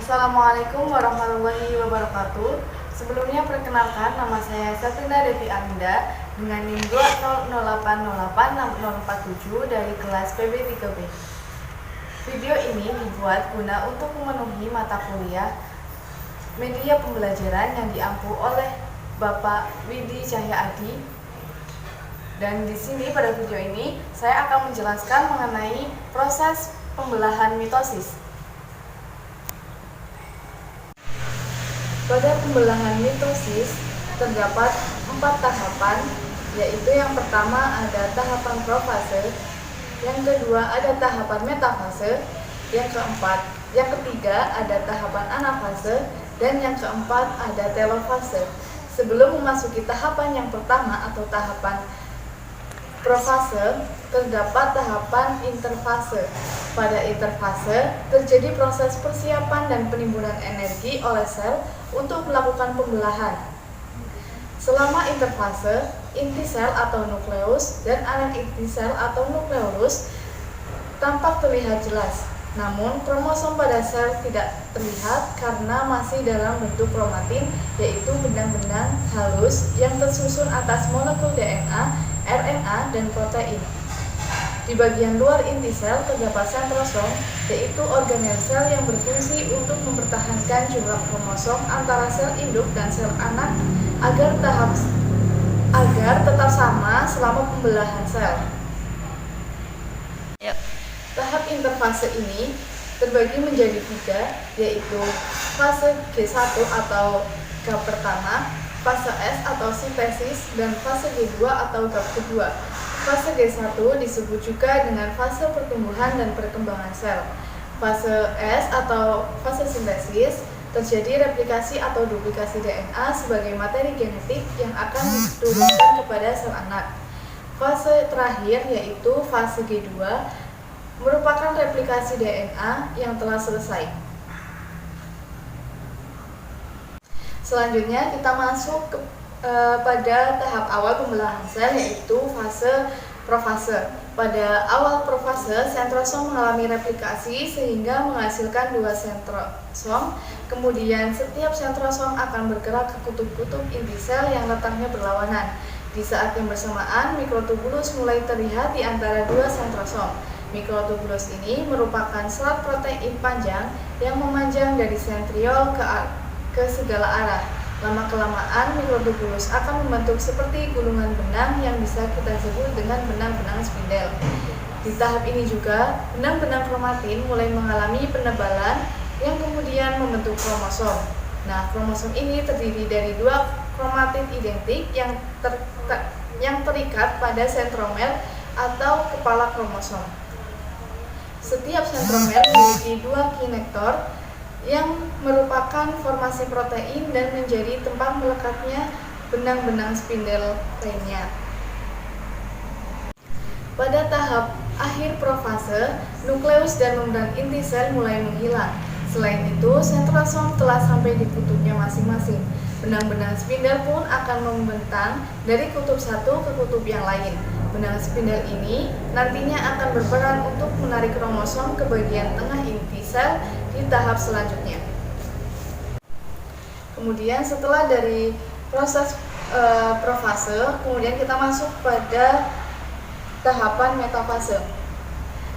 Assalamualaikum warahmatullahi wabarakatuh. Sebelumnya perkenalkan, nama saya Satina Devi Arinda dengan NIM 200808647 dari kelas PB3B. Video ini dibuat guna untuk memenuhi mata kuliah media pembelajaran yang diampu oleh Bapak Widi Cahya Adi. Dan di sini pada video ini saya akan menjelaskan mengenai proses pembelahan mitosis. Pada pembelahan mitosis terdapat 4 tahapan, yaitu yang pertama ada tahapan profase, yang kedua ada tahapan metafase, yang ketiga ada tahapan anafase, dan yang keempat ada telofase. Sebelum memasuki tahapan yang pertama atau tahapan profase, terdapat tahapan interfase. Pada interfase, terjadi proses persiapan dan penimbunan energi oleh sel untuk melakukan pembelahan. Selama interfase, inti sel atau nukleus dan anak inti sel atau nukleolus tampak terlihat jelas. Namun, kromosom pada sel tidak terlihat karena masih dalam bentuk kromatin, yaitu benang-benang halus yang tersusun atas molekul DNA, RNA, dan protein. Di bagian luar inti sel terdapat sentrosom, yaitu organel sel yang berfungsi untuk mempertahankan jumlah kromosom antara sel induk dan sel anak agar tetap sama selama pembelahan sel. Tahap interfase ini terbagi menjadi 3, yaitu fase G1 atau gap pertama, fase S atau sintesis, dan fase G2 atau gap kedua. Fase G1 disebut juga dengan fase pertumbuhan dan perkembangan sel. Fase S atau fase sintesis terjadi replikasi atau duplikasi DNA sebagai materi genetik yang akan diturunkan kepada sel anak. Fase terakhir yaitu fase G2 merupakan replikasi DNA yang telah selesai. Selanjutnya kita masuk pada tahap awal pembelahan sel, yaitu fase profase. Pada awal profase, sentrosom mengalami replikasi sehingga menghasilkan 2 sentrosom. Kemudian setiap sentrosom akan bergerak ke kutub-kutub inti sel yang letaknya berlawanan. Di saat yang bersamaan, mikrotubulus mulai terlihat di antara 2 sentrosom. Mikrotubulus ini merupakan serat protein panjang yang memanjang dari sentriol ke segala arah. Lama-kelamaan, mikrotubulus akan membentuk seperti gulungan benang yang bisa kita sebut dengan benang-benang spindel. Di tahap ini juga, benang-benang kromatin mulai mengalami penebalan yang kemudian membentuk kromosom. Nah, kromosom ini terdiri dari 2 kromatid identik yang terikat pada sentromer atau kepala kromosom. Setiap sentromer memiliki 2 kinektor yang merupakan formasi protein dan menjadi tempat melekatnya benang-benang spindel lainnya. Pada tahap akhir profase, nukleus dan membran inti sel mulai menghilang. Selain itu, sentrosom telah sampai di kutubnya masing-masing. Benang-benang spindel pun akan membentang dari kutub satu ke kutub yang lain. Benang spindel ini nantinya akan berperan untuk menarik kromosom ke bagian tengah inti sel di tahap selanjutnya. Kemudian setelah dari proses profase, kemudian kita masuk pada tahapan metafase.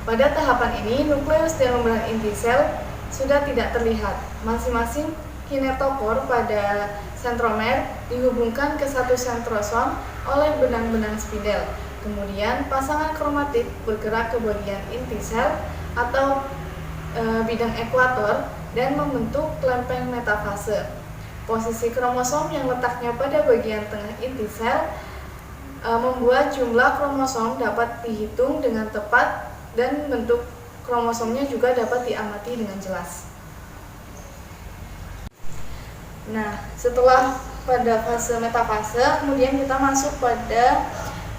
Pada tahapan ini, nukleus dan membran inti sel sudah tidak terlihat. Masing-masing kinetokor pada sentromer dihubungkan ke satu sentrosom oleh benang-benang spindel. Kemudian pasangan kromatid bergerak ke bagian inti sel atau bidang ekuator dan membentuk klempeng metafase. Posisi kromosom yang letaknya pada bagian tengah inti sel membuat jumlah kromosom dapat dihitung dengan tepat dan bentuk kromosomnya juga dapat diamati dengan jelas. Nah, setelah pada fase metafase, kemudian kita masuk pada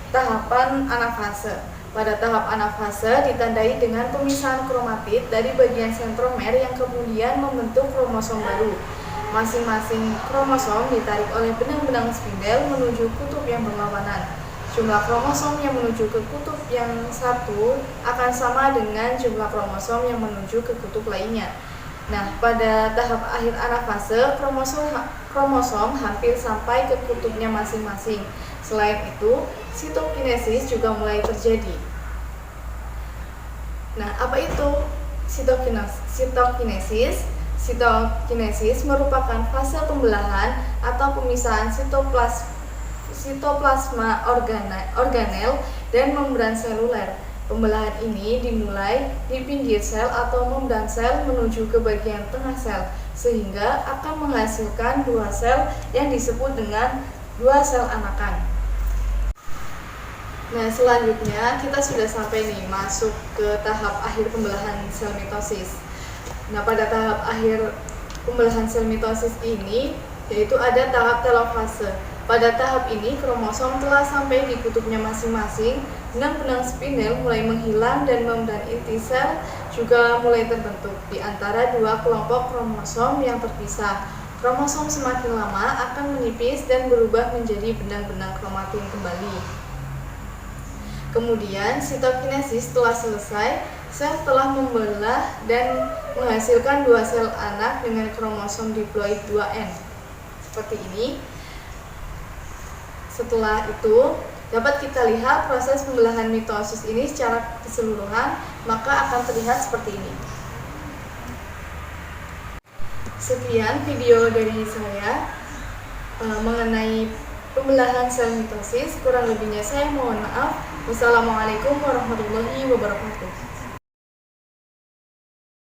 tahapan anafase. Pada tahap anafase ditandai dengan pemisahan kromatid dari bagian sentromer yang kemudian membentuk kromosom baru. Masing-masing kromosom ditarik oleh benang-benang spindel menuju kutub yang berlawanan. Jumlah kromosom yang menuju ke kutub yang satu akan sama dengan jumlah kromosom yang menuju ke kutub lainnya. Nah, pada tahap akhir anafase, kromosom hampir sampai ke kutubnya masing-masing. Selain itu, sitokinesis juga mulai terjadi. Nah, apa itu sitokinesis? Sitokinesis merupakan fase pembelahan atau pemisahan sitoplasma organel dan membran seluler. Pembelahan ini dimulai di pinggir sel atau membran sel menuju ke bagian tengah sel, sehingga akan menghasilkan dua sel yang disebut dengan dua sel anakan. Nah, selanjutnya kita sudah sampai nih masuk ke tahap akhir pembelahan sel mitosis. Nah, pada tahap akhir pembelahan sel mitosis ini yaitu ada tahap telofase. Pada tahap ini, kromosom telah sampai di kutubnya masing-masing, benang-benang spinel mulai menghilang dan membran inti sel juga mulai terbentuk di antara dua kelompok kromosom yang terpisah. Kromosom semakin lama akan menipis dan berubah menjadi benang-benang kromatin kembali. Kemudian, sitokinesis telah selesai, sel telah membelah dan menghasilkan dua sel anak dengan kromosom diploid 2N. Seperti ini. Setelah itu, dapat kita lihat proses pembelahan mitosis ini secara keseluruhan, maka akan terlihat seperti ini. Sekian video dari saya mengenai pembelahan sel mitosis. Kurang lebihnya saya mohon maaf. Wassalamualaikum warahmatullahi wabarakatuh.